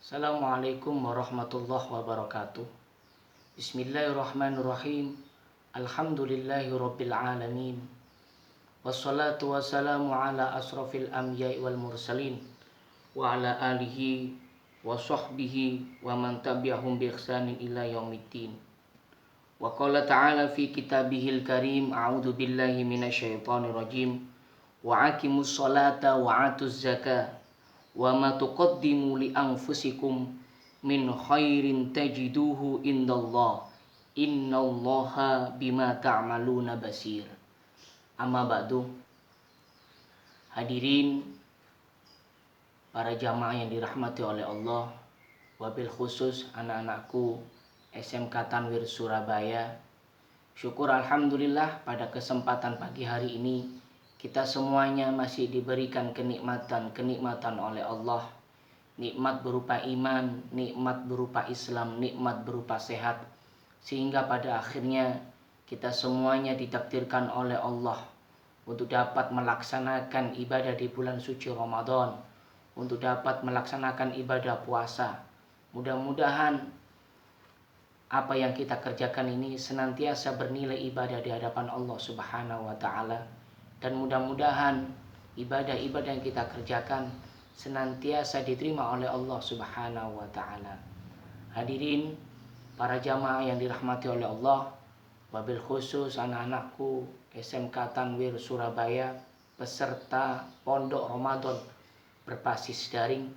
Assalamualaikum warahmatullahi wabarakatuh. Bismillahirrahmanirrahim. Alhamdulillahi rabbil alamin. Wassalatu wassalamu ala asrafil anbiya'i wal mursalin wa ala alihi wa sahbihi wa man tabi'ahum bi ihsanin ila yaumiddin. Wa qala ta'ala fi kitabihil karim, a'udzu billahi minasyaitonir rajim. Wa aqimus sholata wa atuz zakata wa ma tuqaddimu li anfusikum min khairin tajiduhu indallah innallaha bima ta'maluna basir. Amma ba'du. Hadirin para jamaah yang dirahmati oleh Allah, wabil khusus anak-anakku SMK Tanwir Surabaya. Syukur alhamdulillah pada kesempatan pagi hari ini kita semuanya masih diberikan kenikmatan oleh Allah. Nikmat berupa iman, nikmat berupa Islam, nikmat berupa sehat. Sehingga pada akhirnya kita semuanya ditakdirkan oleh Allah untuk dapat melaksanakan ibadah di bulan suci Ramadan, untuk dapat melaksanakan ibadah puasa. Mudah-mudahan apa yang kita kerjakan ini senantiasa bernilai ibadah di hadapan Allah Subhanahu wa taala. Dan mudah-mudahan ibadah-ibadah yang kita kerjakan senantiasa diterima oleh Allah Subhanahu wa taala. Hadirin para jamaah yang dirahmati oleh Allah, wabil khusus anak-anakku SMK Tanwir Surabaya peserta Pondok Ramadan berbasis daring.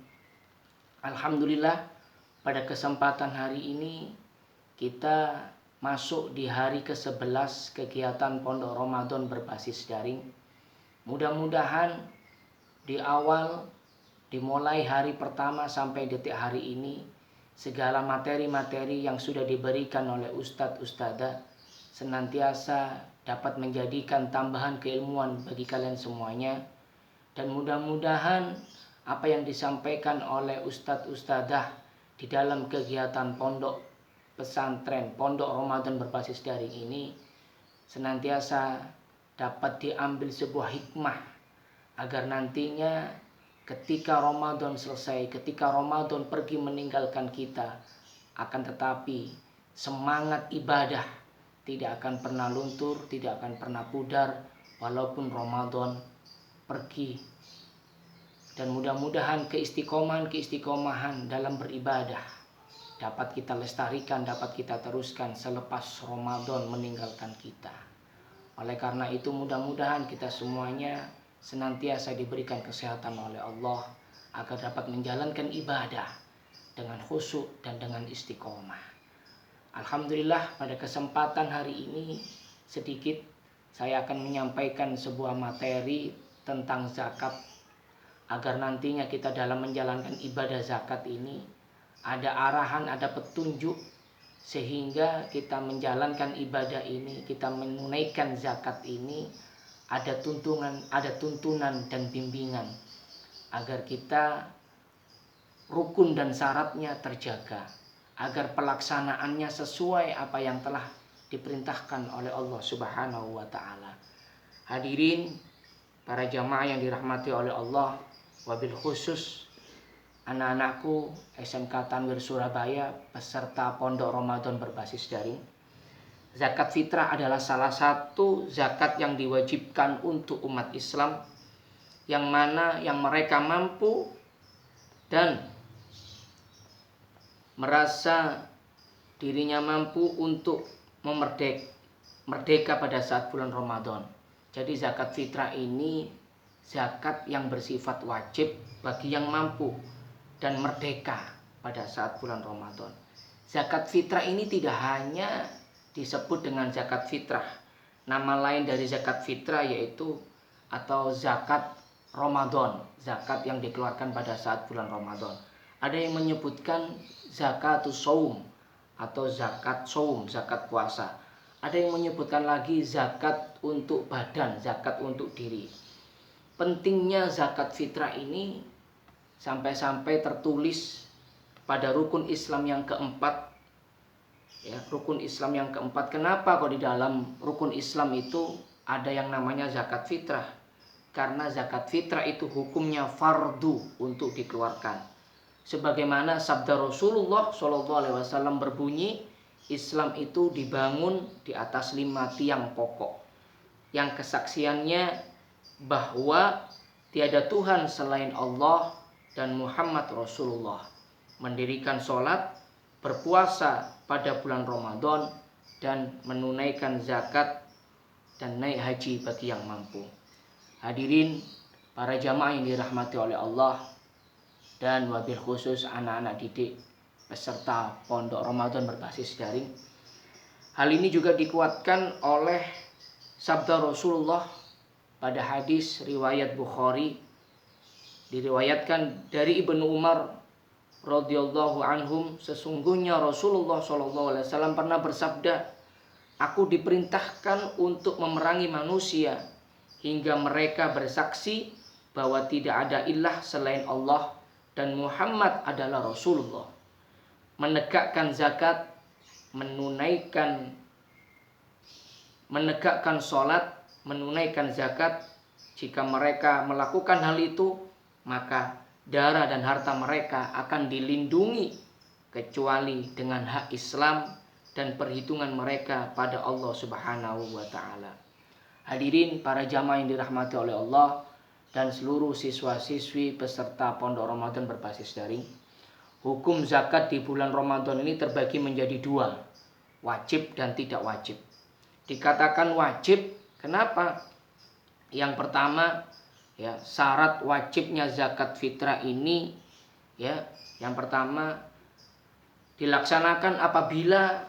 Alhamdulillah pada kesempatan hari ini kita masuk di hari ke-11 kegiatan Pondok Ramadan berbasis daring. Mudah-mudahan di awal, dimulai hari pertama sampai detik hari ini, segala materi-materi yang sudah diberikan oleh Ustadz Ustadzah senantiasa dapat menjadikan tambahan keilmuan bagi kalian semuanya. Dan mudah-mudahan apa yang disampaikan oleh Ustadz Ustadzah di dalam kegiatan pondok pesantren Pondok Ramadan berbasis daring ini senantiasa dapat diambil sebuah hikmah agar nantinya ketika Ramadan selesai, ketika Ramadan pergi meninggalkan kita, akan tetapi semangat ibadah tidak akan pernah luntur, tidak akan pernah pudar walaupun Ramadan pergi. Dan mudah-mudahan keistiqomahan dalam beribadah dapat kita lestarikan, dapat kita teruskan selepas Ramadan meninggalkan kita. Oleh karena itu mudah-mudahan kita semuanya senantiasa diberikan kesehatan oleh Allah agar dapat menjalankan ibadah dengan khusyuk dan dengan istiqomah. Alhamdulillah pada kesempatan hari ini sedikit saya akan menyampaikan sebuah materi tentang zakat agar nantinya kita dalam menjalankan ibadah zakat ini ada arahan, ada petunjuk sehingga kita menjalankan ibadah ini, kita menunaikan zakat ini ada tuntunan dan bimbingan agar kita rukun dan syaratnya terjaga, agar pelaksanaannya sesuai apa yang telah diperintahkan oleh Allah Subhanahu wa taala. Hadirin para jamaah yang dirahmati oleh Allah, wabil khusus anak-anakku SMK Tanwir Surabaya peserta Pondok Ramadan berbasis daring. Zakat fitrah adalah salah satu zakat yang diwajibkan untuk umat Islam yang mana yang mereka mampu dan merasa dirinya mampu untuk merdeka pada saat bulan Ramadan. Jadi zakat fitrah ini zakat yang bersifat wajib bagi yang mampu dan merdeka pada saat bulan Ramadan. Zakat fitrah ini tidak hanya disebut dengan zakat fitrah. Nama lain dari zakat fitrah yaitu atau zakat Ramadan, zakat yang dikeluarkan pada saat bulan Ramadan. Ada yang menyebutkan zakatus shaum atau zakat shaum, zakat puasa. Ada yang menyebutkan lagi zakat untuk badan, zakat untuk diri. Pentingnya zakat fitrah ini sampai-sampai tertulis pada rukun Islam yang keempat. Ya, rukun Islam yang keempat. Kenapa kok di dalam rukun Islam itu ada yang namanya zakat fitrah? Karena zakat fitrah itu hukumnya fardu untuk dikeluarkan. sebagaimana sabda Rasulullah SAW berbunyi, Islam itu dibangun di atas 5 tiang pokok yang kesaksiannya bahwa tiada Tuhan selain Allah dan Muhammad Rasulullah, mendirikan sholat, berpuasa pada bulan Ramadan, dan menunaikan zakat dan naik haji bagi yang mampu. Hadirin para jamaah yang dirahmati oleh Allah, dan wabil khusus anak-anak didik peserta pondok Ramadan berbasis daring. Hal ini juga dikuatkan oleh sabda Rasulullah pada hadis riwayat Bukhari, diriwayatkan dari Ibnu Umar radhiyallahu anhum, sesungguhnya Rasulullah SAW pernah bersabda, aku diperintahkan untuk memerangi manusia hingga mereka bersaksi bahwa tidak ada ilah selain Allah dan Muhammad adalah Rasulullah, menegakkan zakat, menunaikan sholat, menunaikan zakat. Jika mereka melakukan hal itu, maka darah dan harta mereka akan dilindungi kecuali dengan hak Islam dan perhitungan mereka pada Allah Subhanahu wa taala. Hadirin para jamaah yang dirahmati oleh Allah dan seluruh siswa-siswi peserta pondok Ramadan berbasis daring, hukum zakat di bulan Ramadan ini terbagi menjadi 2, wajib dan tidak wajib. Dikatakan wajib, kenapa? Yang pertama, ya, syarat wajibnya zakat fitrah ini, ya, yang pertama dilaksanakan apabila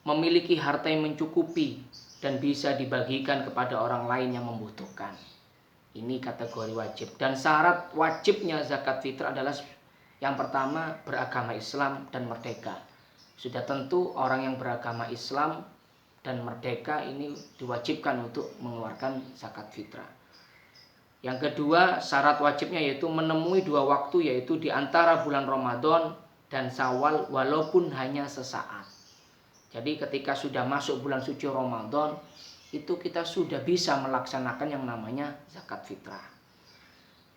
memiliki harta yang mencukupi dan bisa dibagikan kepada orang lain yang membutuhkan. Ini kategori wajib. Dan syarat wajibnya zakat fitrah adalah yang pertama beragama Islam dan merdeka. Sudah tentu orang yang beragama Islam dan merdeka ini diwajibkan untuk mengeluarkan zakat fitrah. Yang kedua, syarat wajibnya yaitu menemui 2 waktu, yaitu di antara bulan Ramadan dan Syawal walaupun hanya sesaat. Jadi ketika sudah masuk bulan suci Ramadan, itu kita sudah bisa melaksanakan yang namanya zakat fitrah.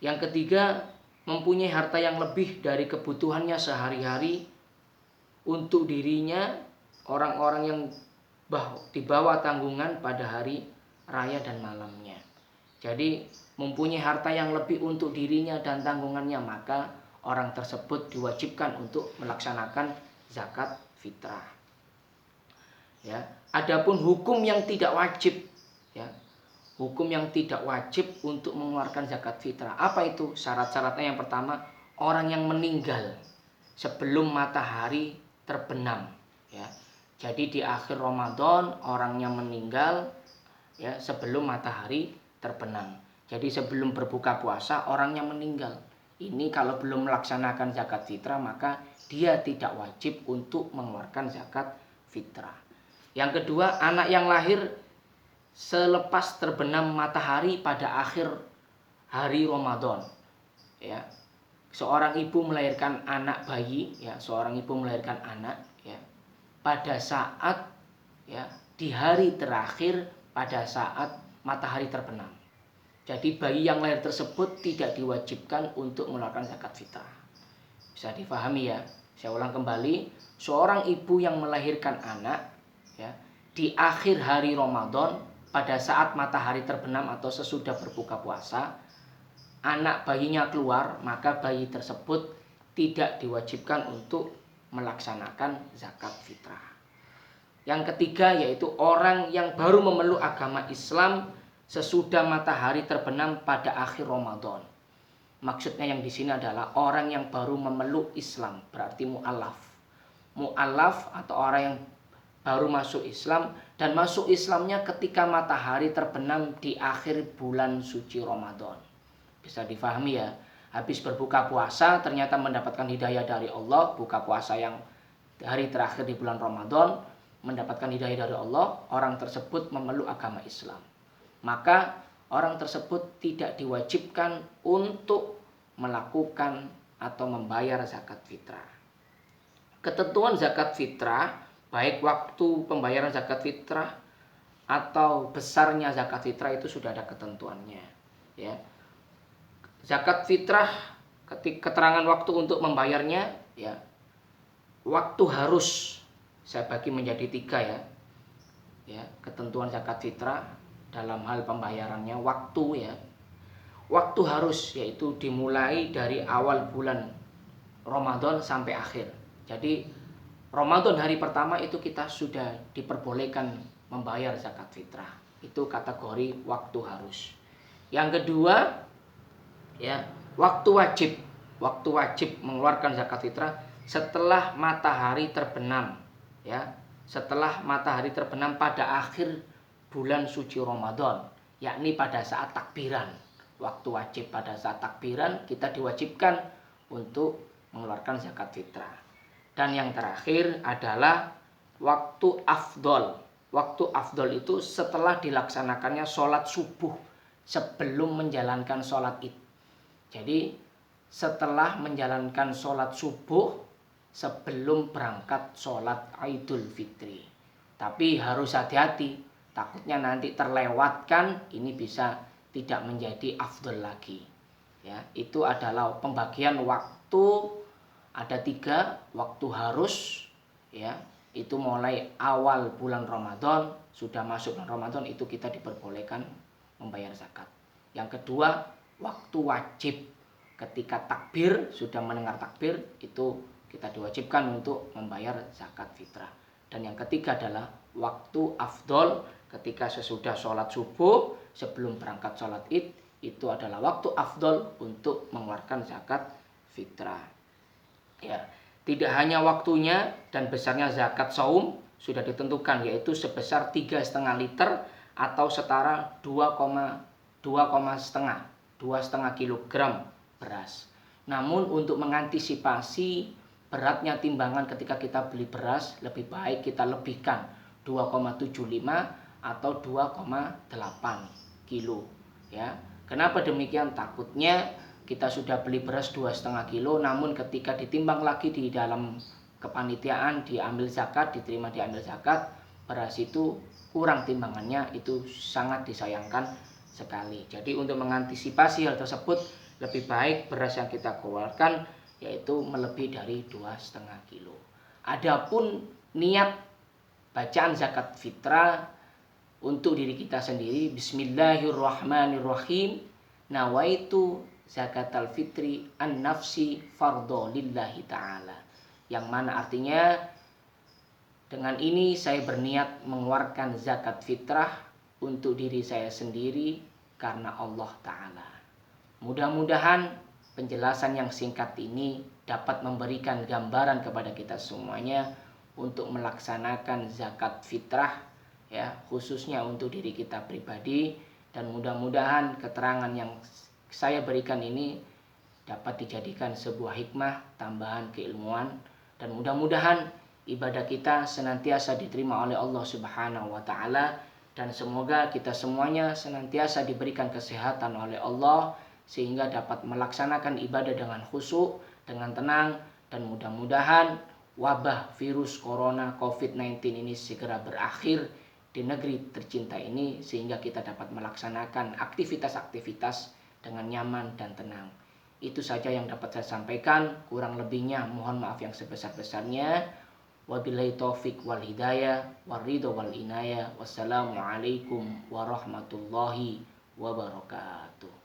Yang ketiga, mempunyai harta yang lebih dari kebutuhannya sehari-hari untuk dirinya, orang-orang yang di bawah tanggungan pada hari raya dan malamnya. Jadi mempunyai harta yang lebih untuk dirinya dan tanggungannya, maka orang tersebut diwajibkan untuk melaksanakan zakat fitrah. Ya, adapun hukum yang tidak wajib, ya, hukum yang tidak wajib untuk mengeluarkan zakat fitrah. Apa itu? Syarat-syaratnya yang pertama, orang yang meninggal sebelum matahari terbenam, ya. Jadi di akhir Ramadan orang yang meninggal, ya, sebelum matahari terbenam. Jadi sebelum berbuka puasa orang yang meninggal ini kalau belum melaksanakan zakat fitrah, maka dia tidak wajib untuk mengeluarkan zakat fitrah. Yang kedua, anak yang lahir selepas terbenam matahari pada akhir hari Ramadan. Ya. Seorang ibu melahirkan anak bayi, ya, seorang ibu melahirkan anak, ya, pada saat, ya, di hari terakhir pada saat matahari terbenam. Jadi bayi yang lahir tersebut tidak diwajibkan untuk mengeluarkan zakat fitrah. Bisa difahami, ya. Saya ulang kembali, seorang ibu yang melahirkan anak, ya, di akhir hari Ramadan pada saat matahari terbenam atau sesudah berbuka puasa, anak bayinya keluar, maka bayi tersebut tidak diwajibkan untuk melaksanakan zakat fitrah. Yang ketiga yaitu orang yang baru memeluk agama Islam sesudah matahari terbenam pada akhir Ramadan. Maksudnya yang di sini adalah orang yang baru memeluk Islam, berarti mu'alaf. Mu'alaf atau orang yang baru masuk Islam, dan masuk Islamnya ketika matahari terbenam di akhir bulan suci Ramadan. Bisa difahami, ya. Habis berbuka puasa ternyata mendapatkan hidayah dari Allah, buka puasa yang hari terakhir di bulan Ramadan, mendapatkan hidayah dari Allah, orang tersebut memeluk agama Islam. Maka orang tersebut tidak diwajibkan untuk melakukan atau membayar zakat fitrah. Ketentuan zakat fitrah, baik waktu pembayaran zakat fitrah atau besarnya zakat fitrah itu sudah ada ketentuannya, ya. Zakat fitrah keterangan waktu untuk membayarnya, ya, waktu harus saya bagi menjadi 3 ya. Ya, ketentuan zakat fitrah dalam hal pembayarannya waktu ya. Waktu harus yaitu dimulai dari awal bulan Ramadan sampai akhir. Jadi Ramadan hari pertama itu kita sudah diperbolehkan membayar zakat fitrah. Itu kategori waktu harus. Yang kedua, ya, waktu wajib. Waktu wajib mengeluarkan zakat fitrah setelah matahari terbenam, ya. Setelah matahari terbenam pada akhir bulan suci Ramadan, yakni pada saat takbiran. Waktu wajib pada saat takbiran kita diwajibkan untuk mengeluarkan zakat fitrah. Dan yang terakhir adalah waktu afdol. Waktu afdol itu setelah dilaksanakannya sholat subuh sebelum menjalankan sholat id. Jadi setelah menjalankan sholat subuh sebelum berangkat sholat Idul Fitri. Tapi harus hati-hati, takutnya nanti terlewatkan, ini bisa tidak menjadi afdol lagi. Ya, itu adalah pembagian waktu. Ada 3 waktu harus, ya, itu mulai awal bulan Ramadan, sudah masuk bulan Ramadan itu kita diperbolehkan membayar zakat. Yang kedua, waktu wajib ketika takbir, sudah mendengar takbir itu kita diwajibkan untuk membayar zakat fitrah. Dan yang ketiga adalah waktu afdol ketika sesudah sholat subuh sebelum berangkat sholat id, itu adalah waktu afdol untuk mengeluarkan zakat fitrah. Ya, tidak hanya waktunya dan besarnya zakat saum sudah ditentukan, yaitu sebesar 3,5 liter atau setara 2,5 kilogram beras. Namun untuk mengantisipasi beratnya timbangan ketika kita beli beras, lebih baik kita lebihkan 2,75 atau 2,8 kilo. Ya, kenapa demikian? Takutnya kita sudah beli beras 2,5 kilo, namun ketika ditimbang lagi di dalam kepanitiaan, diambil zakat, diterima diambil zakat, beras itu kurang timbangannya, itu sangat disayangkan sekali. Jadi untuk mengantisipasi hal tersebut, lebih baik beras yang kita keluarkan yaitu melebihi dari 2,5 kilo. Adapun niat bacaan zakat fitrah untuk diri kita sendiri, Bismillahirrahmanirrahim, nawaitu zakatal fitri an nafsi fardhu lillahi ta'ala. Yang mana artinya, dengan ini saya berniat mengeluarkan zakat fitrah untuk diri saya sendiri karena Allah Ta'ala. Mudah-mudahan penjelasan yang singkat ini dapat memberikan gambaran kepada kita semuanya untuk melaksanakan zakat fitrah, ya, khususnya untuk diri kita pribadi. Dan mudah-mudahan keterangan yang saya berikan ini dapat dijadikan sebuah hikmah, tambahan keilmuan, dan mudah-mudahan ibadah kita senantiasa diterima oleh Allah Subhanahu wa Ta'ala, dan semoga kita semuanya senantiasa diberikan kesehatan oleh Allah sehingga dapat melaksanakan ibadah dengan khusyuk, dengan tenang, dan mudah-mudahan wabah virus corona COVID-19 ini segera berakhir di negeri tercinta ini sehingga kita dapat melaksanakan aktivitas-aktivitas dengan nyaman dan tenang. Itu saja yang dapat saya sampaikan. Kurang lebihnya mohon maaf yang sebesar-besarnya. Wabillahi taufik wal hidayah waridho wal inayah. Wassalamualaikum warahmatullahi wabarakatuh.